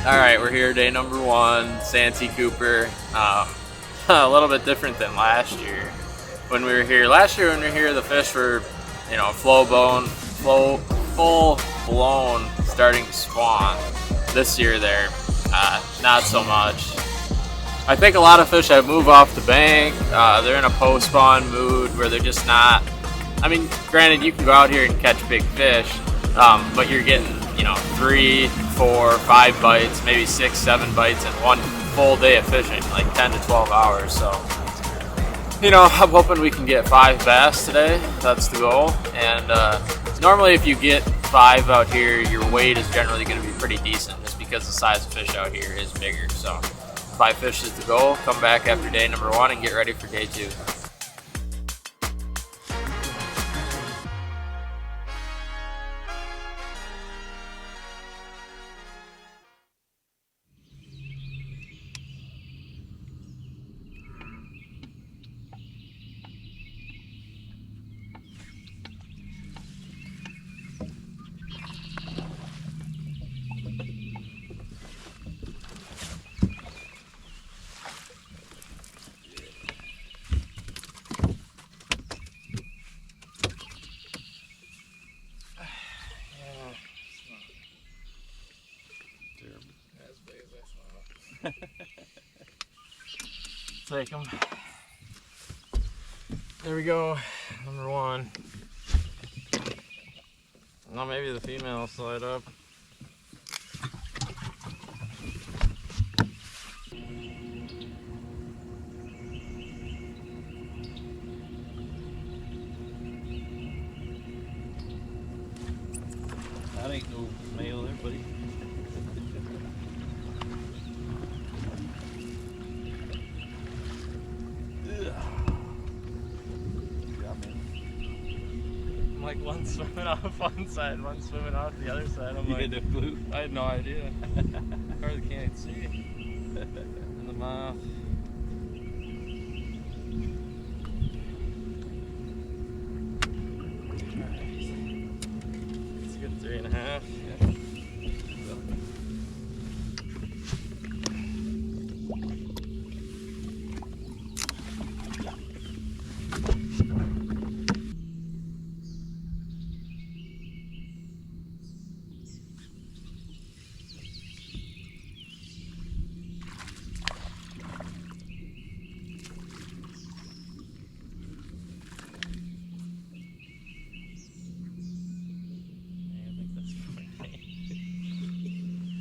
Alright, we're here, day number 1, Santee Cooper. A little bit different than last year. When we were here, the fish were, full blown, starting to spawn. This year they're not so much. I think a lot of fish that move off the bank, they're in a post-spawn mood where they're just not, I mean, granted you can go out here and catch big fish, but you're getting, 3, 4, 5 bites, maybe 6, 7 bites in one full day of fishing, like 10 to 12 hours. So, I'm hoping we can get 5 bass today. That's the goal. And normally if you get 5 out here, your weight is generally going to be pretty decent just because the size of fish out here is bigger. So 5 fish is the goal. Come back after day number 1 and get ready for day 2. Take them. There we go, number 1. Now maybe the female will slide up. That ain't no male there, buddy. Like one swimming off one side, one swimming off the other side. You had no clue? I had no idea. Hardly can't see. In the mouth. It's a good 3.5. Yeah.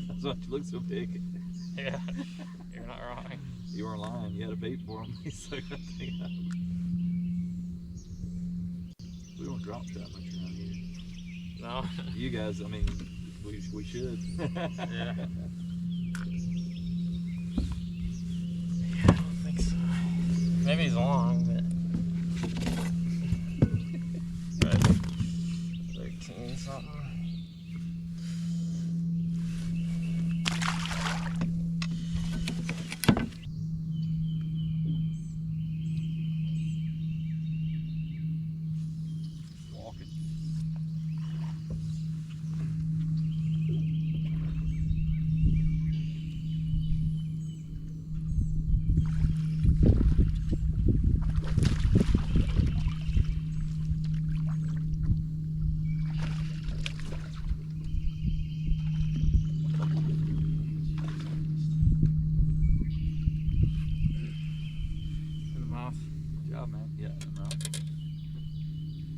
That's why you look so big. Yeah, you're not wrong. You weren't lying. You had a bait for him. He stuck that thing up. We don't drop that much around here. No. You guys, I mean, we should. Yeah. I don't think so. Maybe he's long, but 13 something. Good job, man. Yeah, no.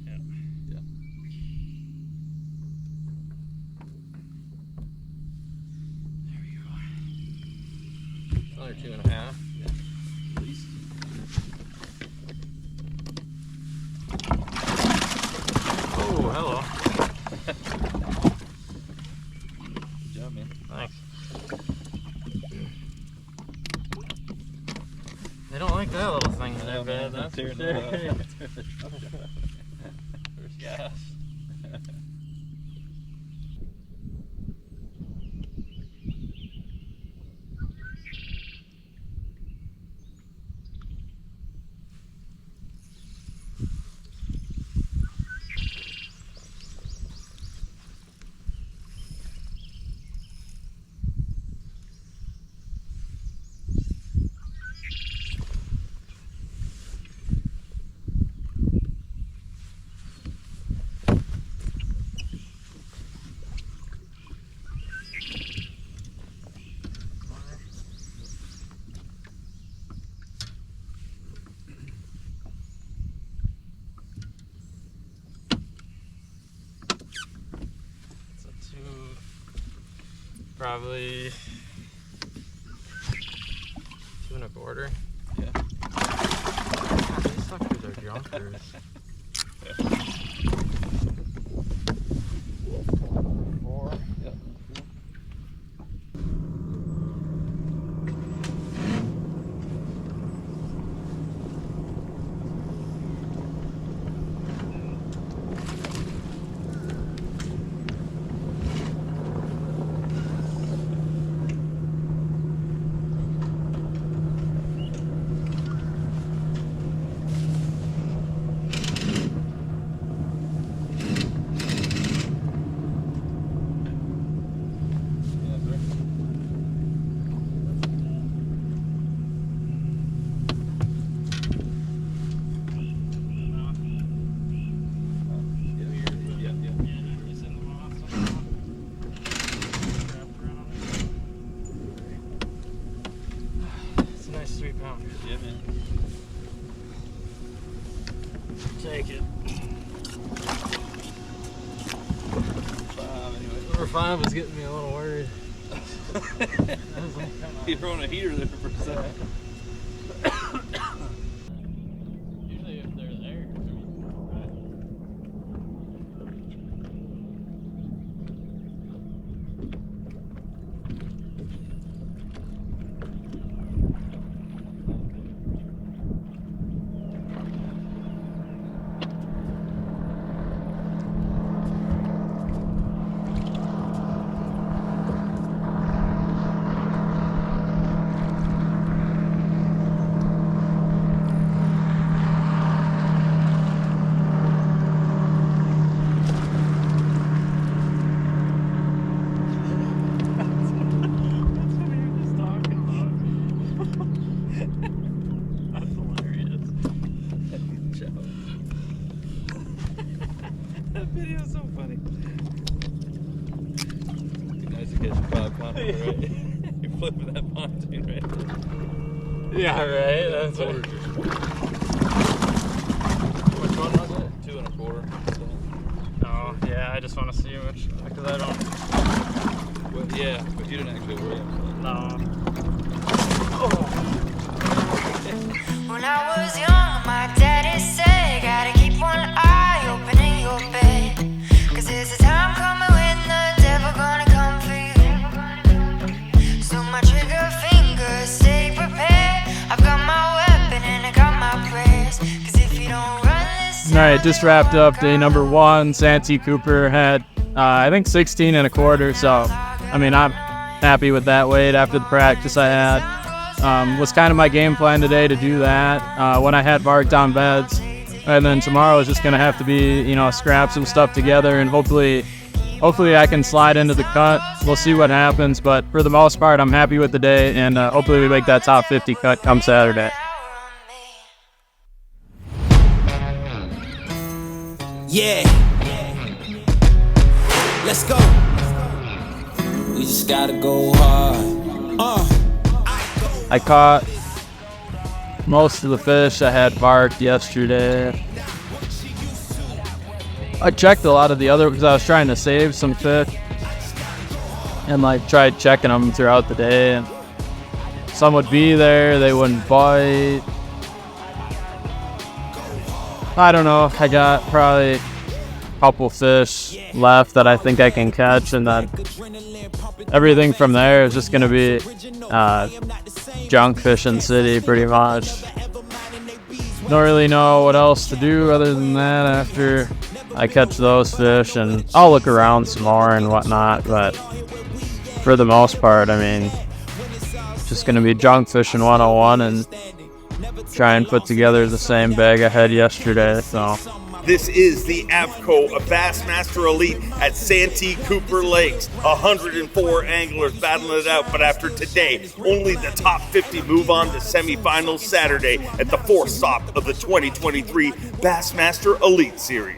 Yeah. Yeah. There we go. Another 2.5. Yeah. At least. Oh, hello. Good job, man. Thanks. They don't like that little thing that bad, that's for sure. First gas. Probably 2 1/4. Yeah. These suckers are junkers. Four. Yep. It's a nice 3 pounder. Yeah, man. Take it. 5 anyway. Number 5 was getting me a little worried. I was like, come on. You're throwing a heater there for a second. Usually if they're there, That video is so funny. It'd be nice to catch a 5 pounder, right? You're flipping that pontoon right there. yeah, right. That's what. Which one was it? 2 1/4. Oh, yeah. I just want to see which, because I don't. Well, yeah, but you didn't actually worry about it. No. When I was young, my daddy said, gotta keep one eye open in your bed. Cause there's a time coming when the devil gonna come for you. So my trigger finger, stay prepared. I've got my weapon and I got my prayers. Cause if you don't run this All right, just wrapped up day number 1. Santee Cooper had, I think, 16 1/4. So, I mean, I'm happy with that weight after the practice I had. Was kind of my game plan today to do that when I had marked on beds. And then tomorrow is just going to have to be, you know, scrap some stuff together and hopefully I can slide into the cut. We'll see what happens. But for the most part, I'm happy with the day, and hopefully we make that top 50 cut come Saturday. Yeah. Let's go. We just gotta go hard. I caught most of the fish I had marked yesterday. I checked a lot of the other because I was trying to save some fish and like tried checking them throughout the day, and some would be there, they wouldn't bite. I don't know, I got probably a couple fish left that I think I can catch, and then everything from there is just gonna be junk fishing city pretty much. Don't really know what else to do other than that after I catch those fish, and I'll look around some more and whatnot, but for the most part, I mean, just gonna be junk fishing 101 and try and put together the same bag I had yesterday. So this is the Avco Bassmaster Elite at Santee Cooper Lakes. 104 anglers battling it out, but after today, only the top 50 move on to semifinals Saturday at the 4th stop of the 2023 Bassmaster Elite Series.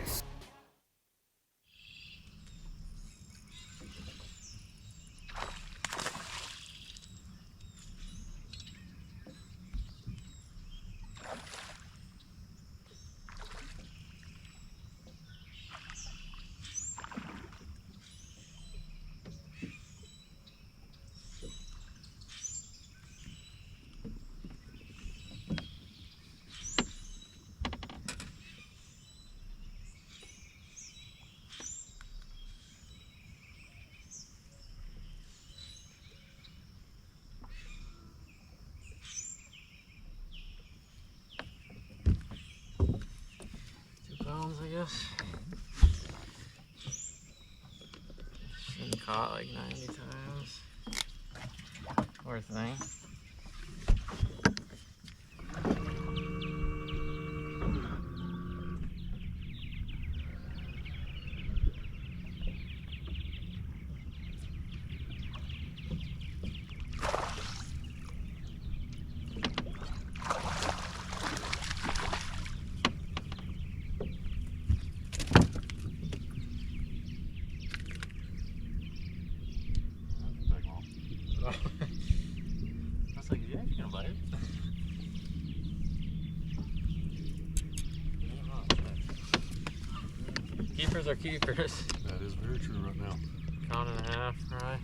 close. Been caught like 90 times. Poor thing. I was like, yeah, you're gonna bite it. Keepers are keepers. That is very true right now. Pound and a half, right?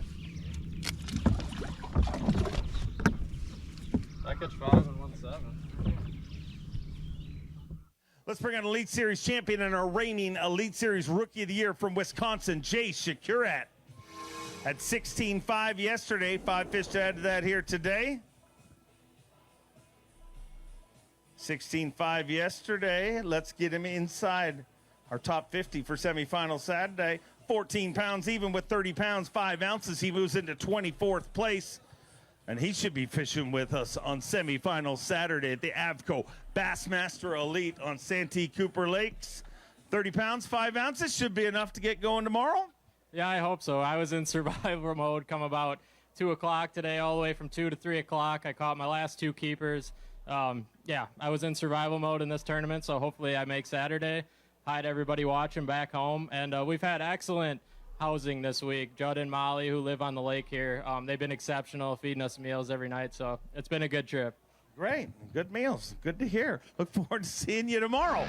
I catch 5 and 1/7. Let's bring on Elite Series champion and our reigning Elite Series Rookie of the Year from Wisconsin, Jay Shakurat. At 16.5 yesterday, 5 fish to add to that here today. 16.5 yesterday. Let's get him inside our top 50 for semifinal Saturday. 14 pounds even with 30 pounds, 5 ounces. He moves into 24th place. And he should be fishing with us on semifinal Saturday at the Avco Bassmaster Elite on Santee Cooper Lakes. 30 pounds, 5 ounces should be enough to get going tomorrow. Yeah, I hope so. I was in survival mode come about 2 o'clock today, all the way from 2 to 3 o'clock. I caught my last 2 keepers. Yeah, I was in survival mode in this tournament, so hopefully I make Saturday. Hi to everybody watching back home. And we've had excellent housing this week. Judd and Molly, who live on the lake here, they've been exceptional, feeding us meals every night, so it's been a good trip. Great. Good meals. Good to hear. Look forward to seeing you tomorrow.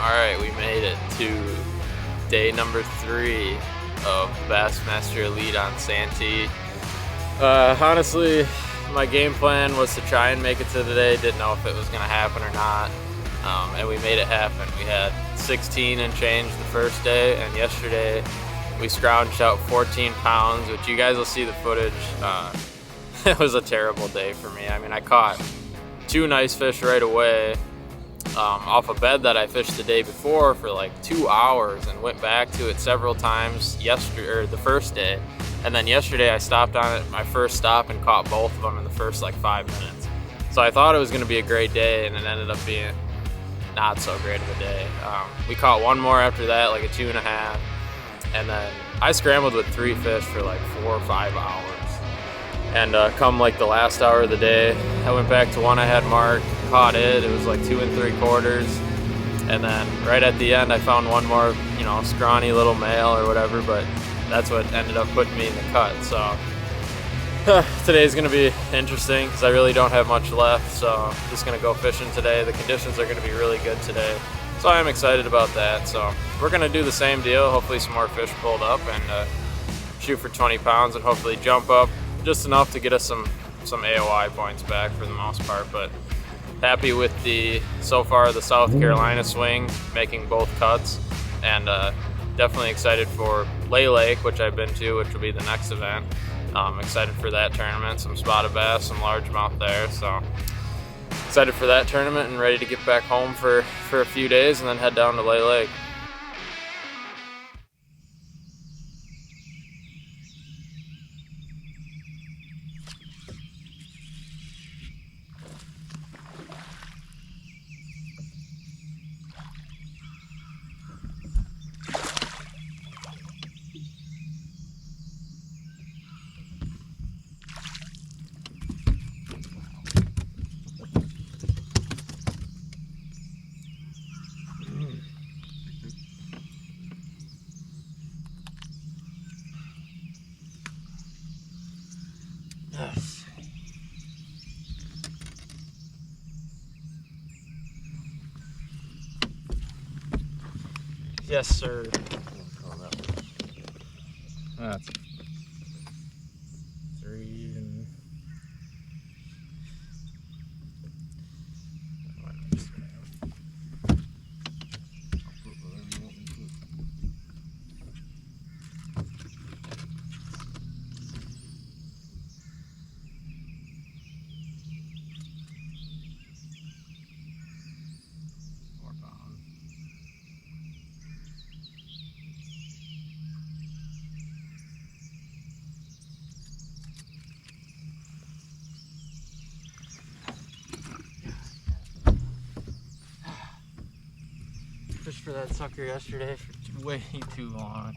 Alright, we made it to day number 3 of Bassmaster Elite on Santee. Honestly, my game plan was to try and make it to today. Didn't know if it was going to happen or not, and we made it happen. We had 16 and change the first day, and yesterday we scrounged out 14 pounds, which you guys will see the footage. It was a terrible day for me. I mean, I caught 2 nice fish right away off a bed that I fished the day before for like 2 hours and went back to it several times the first day. And then yesterday I stopped on it, my first stop, and caught both of them in the first like 5 minutes. So I thought it was gonna be a great day, and it ended up being not so great of a day. We caught 1 more after that, like a 2.5. And then I scrambled with 3 fish for like 4 or 5 hours. And come like the last hour of the day, I went back to one I had marked, caught it. It was like 2 3/4. And then right at the end, I found 1 more, scrawny little male or whatever, but that's what ended up putting me in the cut. So today's gonna be interesting because I really don't have much left. So I'm just gonna go fishing today. The conditions are gonna be really good today. So I'm excited about that. So we're gonna do the same deal. Hopefully some more fish pulled up and shoot for 20 pounds and hopefully jump up just enough to get us some AOI points back for the most part. But happy with so far the South Carolina swing, making both cuts, and definitely excited for Lay Lake, which I've been to, which will be the next event. Excited for that tournament, some spotted bass, some largemouth there. So excited for that tournament and ready to get back home for a few days and then head down to Lay Lake. Yes. Yes, sir. That's 3 and... for that sucker yesterday for way too long.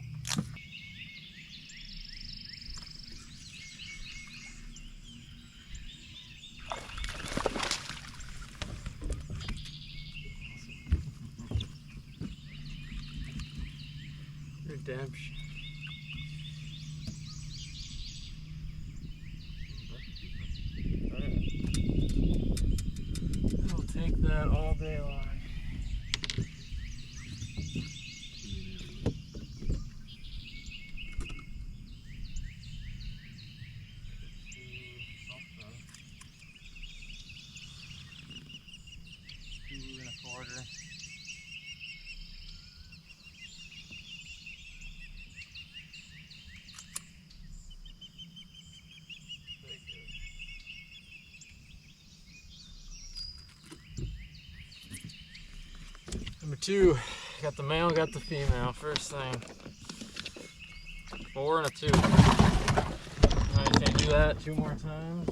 Redemption. I'll take that all day long. Number 2, got the male, got the female. First thing, 4 and a 2. I can't do that 2 more times.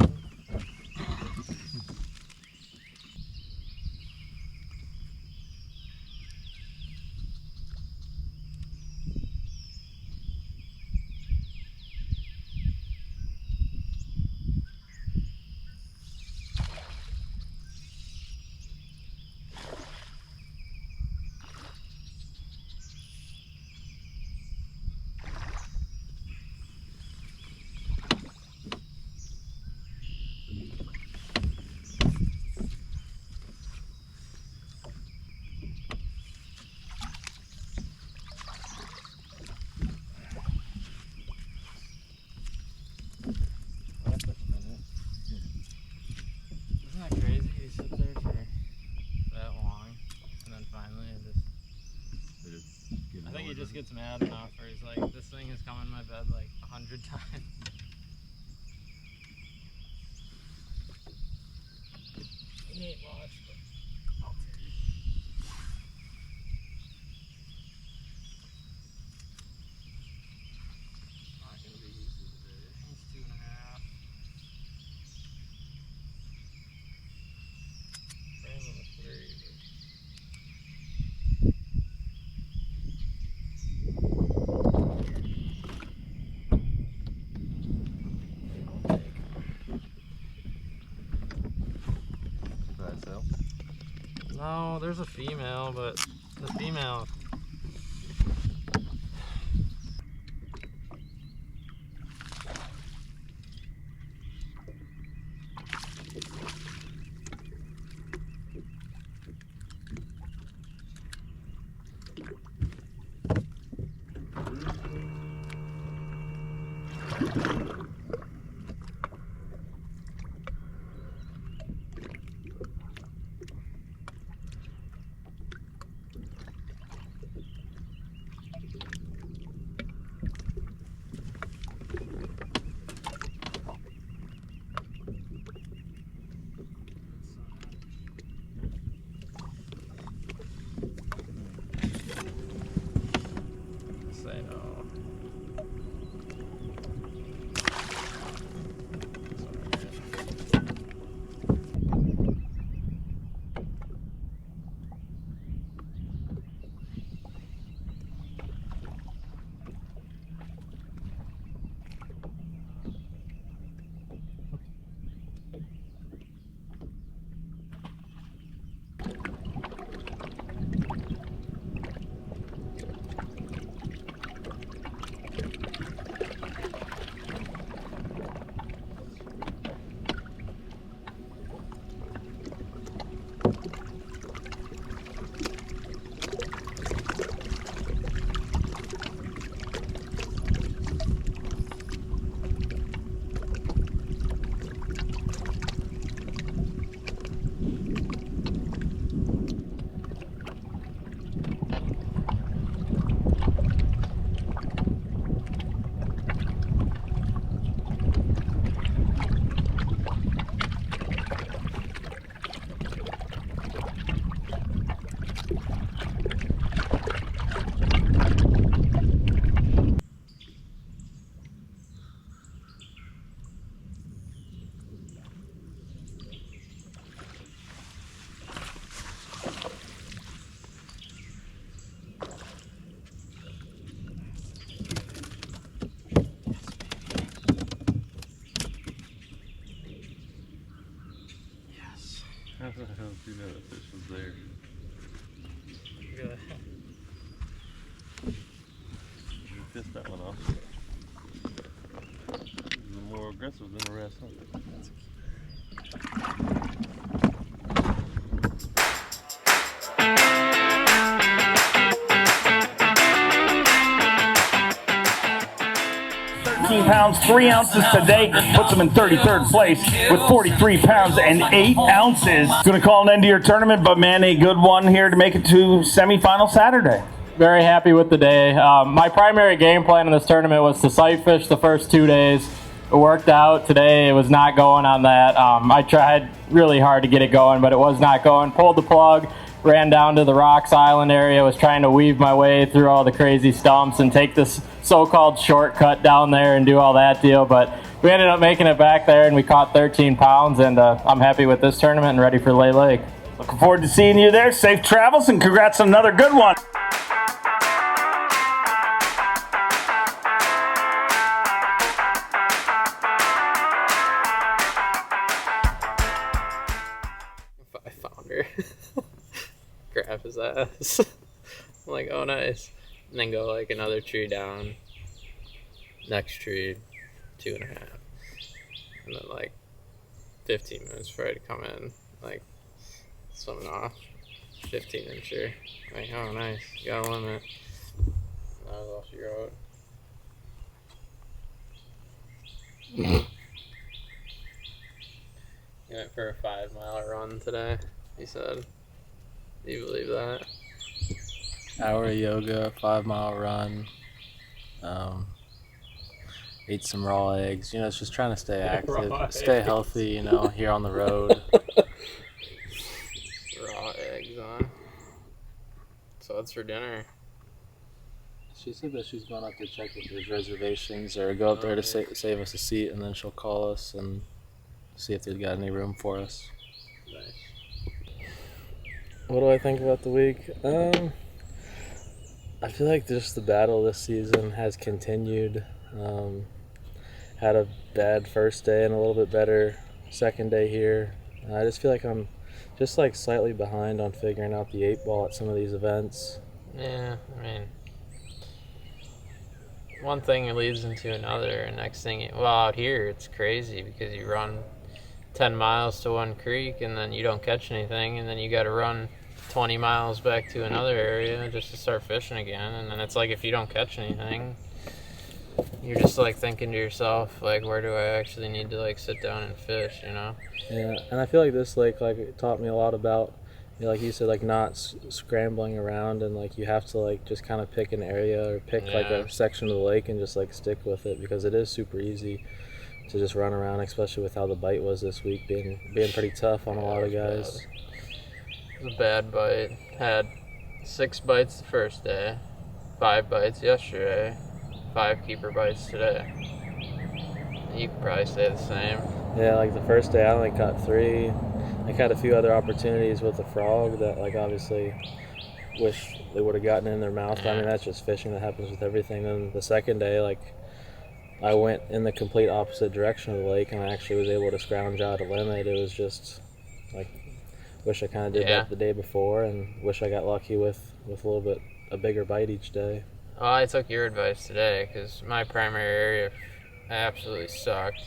Isn't that crazy? You sit there for that long, and then finally I think he just gets mad enough where he's like, this thing has come in my bed like 100 times. He ain't much, but I'll take it. Not gonna be easy today. He's 2.5. Frame of a 3, No, there's a female, but the female. Say no. I don't see that the fish was there. Look at that. You pissed that one off. He's more aggressive than the rest, huh? Pounds 3 ounces today puts him in 33rd place with 43 pounds and 8 ounces. Going to call an end to your tournament, but man, a good one here to make it to semifinal Saturday. Very happy with the day. My primary game plan in this tournament was to sight fish the first 2 days. It worked out. Today it was not going on that. I tried really hard to get it going, but it was not going. Pulled the plug, ran down to the Rocks Island area, was trying to weave my way through all the crazy stumps and take this so-called shortcut down there and do all that deal. But we ended up making it back there, and we caught 13 pounds, and I'm happy with this tournament and ready for Lay Lake. Looking forward to seeing you there. Safe travels, and congrats on another good one. I found her. Grab his ass. I'm like, oh nice. And then go like another tree down. Next tree, 2.5. And then like 15 minutes before I'd come in, like swimming off 15-incher. Like, oh nice, you got a limit. And I was off she wrote. He went for a 5-mile run today, he said. Do you believe that? Hour of yoga, 5-mile run. Ate some raw eggs. You know, it's just trying to stay active, stay healthy, you know, here on the road. Raw eggs, huh? So what's for dinner? She said that she's going up to check if there's reservations or go up there to save us a seat, and then she'll call us and see if they've got any room for us. Nice. What do I think about the week? I feel like just the battle this season has continued. Had a bad first day and a little bit better second day here. I just feel like I'm just like slightly behind on figuring out the 8-ball at some of these events. Yeah, I mean, one thing leads into another, and next thing, well, out here it's crazy because you run 10 miles to one creek and then you don't catch anything, and then you got to run 20 miles back to another area just to start fishing again. And then it's like, if you don't catch anything, you're just like thinking to yourself, like, where do I actually need to like sit down and fish, you know? Yeah, and I feel like this lake like it taught me a lot about, you know, like you said, like not scrambling around, and like you have to like just kind of pick an area or pick like a section of the lake and just like stick with it, because it is super easy to just run around, especially with how the bite was this week, being pretty tough on a lot of guys. It was a bad bite. Had 6 bites the first day, 5 bites yesterday, 5 keeper bites today. You could probably say the same. Yeah, like the first day I only caught 3. I had a few other opportunities with the frog that like obviously wish they would have gotten in their mouth. But I mean, that's just fishing, that happens with everything. Then the second day, like I went in the complete opposite direction of the lake, and I actually was able to scrounge out a limit. It was just like, wish I kind of did that the day before, and wish I got lucky with a little bit a bigger bite each day. Well, I took your advice today because my primary area absolutely sucked.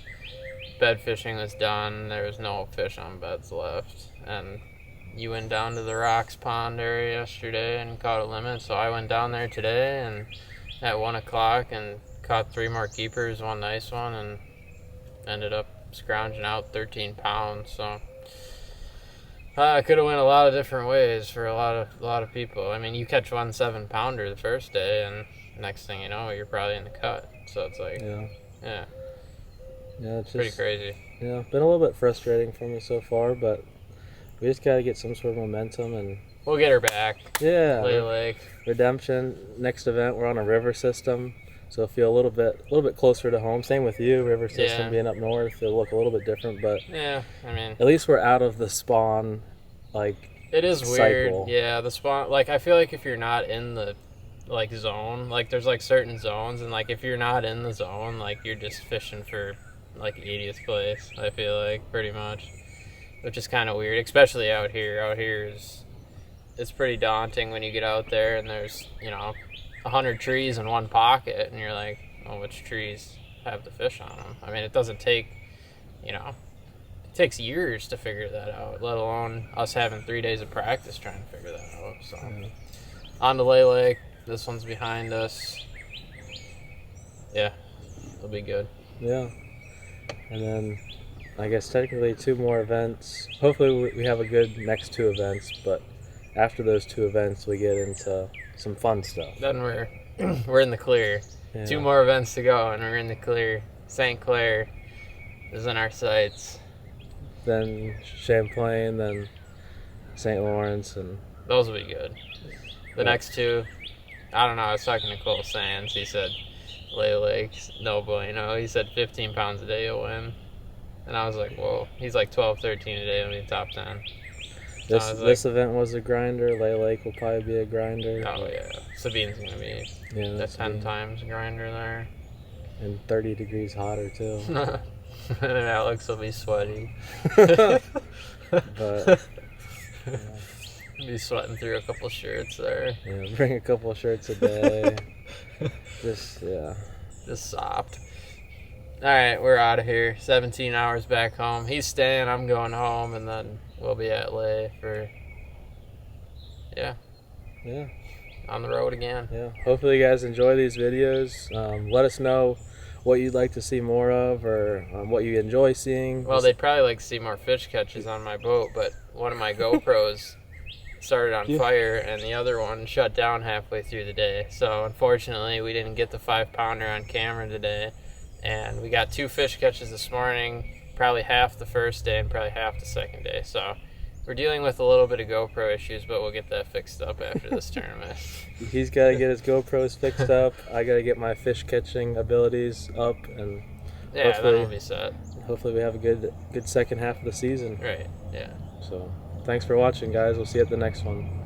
Bed fishing was done. There was no fish on beds left. And you went down to the Rocks Pond area yesterday and caught a limit. So I went down there today and at 1 o'clock and caught 3 more keepers, 1 nice one, and ended up scrounging out 13 pounds. So I could have went a lot of different ways for a lot of people. I mean, you catch 1 7-pounder the first day, and next thing you know, you're probably in the cut. So it's like, yeah, it's pretty crazy. Yeah, been a little bit frustrating for me so far, but we just got to get some sort of momentum, and we'll get her back. Yeah, Lay Lake redemption. Next event, we're on a river system, so feel a little bit closer to home. Same with you, river system being up north, it'll look a little bit different, but yeah, I mean, at least we're out of the spawn. Like, it is cycle. Weird. Yeah, the spawn. Like, I feel like if you're not in the like zone, like there's like certain zones, and like if you're not in the zone, like you're just fishing for like 80th place. I feel like pretty much. which is kind of weird, especially out here. Out here it's pretty daunting when you get out there and there's 100 trees in one pocket, and you're like, well, which trees have the fish on them? I mean, it doesn't take, it takes years to figure that out, let alone us having 3 days of practice trying to figure that out. So, on to Lay Lake. This one's behind us. Yeah, it'll be good. Yeah. And then, I guess technically 2 more events. Hopefully we have a good next 2 events, but after those 2 events we get into some fun stuff. Then we're in the clear. Yeah. 2 more events to go and we're in the clear. St. Clair is in our sights. Then Champlain, then St. Lawrence, and those will be good. The next 2, I don't know, I was talking to Cole Sands. He said Lay Lakes, no bueno. He said 15 pounds a day you'll win. And I was like, whoa. He's like 12, 13 a day, it'll be top 10. This event was a grinder. Lay Lake will probably be a grinder. Oh, yeah. Sabine's going to be a 10 times grinder there. And 30 degrees hotter, too. And Alex will be sweaty. But, be sweating through a couple shirts there. Yeah, bring a couple shirts a day. Just sopped. All right, we're out of here. 17 hours back home. He's staying. I'm going home, and then we'll be at Lay for on the road again. Yeah. Hopefully, you guys enjoy these videos. Let us know what you'd like to see more of, or what you enjoy seeing. Well, they'd probably like to see more fish catches on my boat, but one of my GoPros started on fire, and the other one shut down halfway through the day. So unfortunately, we didn't get the 5-pounder on camera today. And we got 2 fish catches this morning, probably half the first day and probably half the second day. So we're dealing with a little bit of GoPro issues, but we'll get that fixed up after this tournament. He's got to get his GoPros fixed up. I got to get my fish catching abilities up, and then we'll be set. Hopefully we have a good second half of the season. Right, yeah. So thanks for watching, guys. We'll see you at the next one.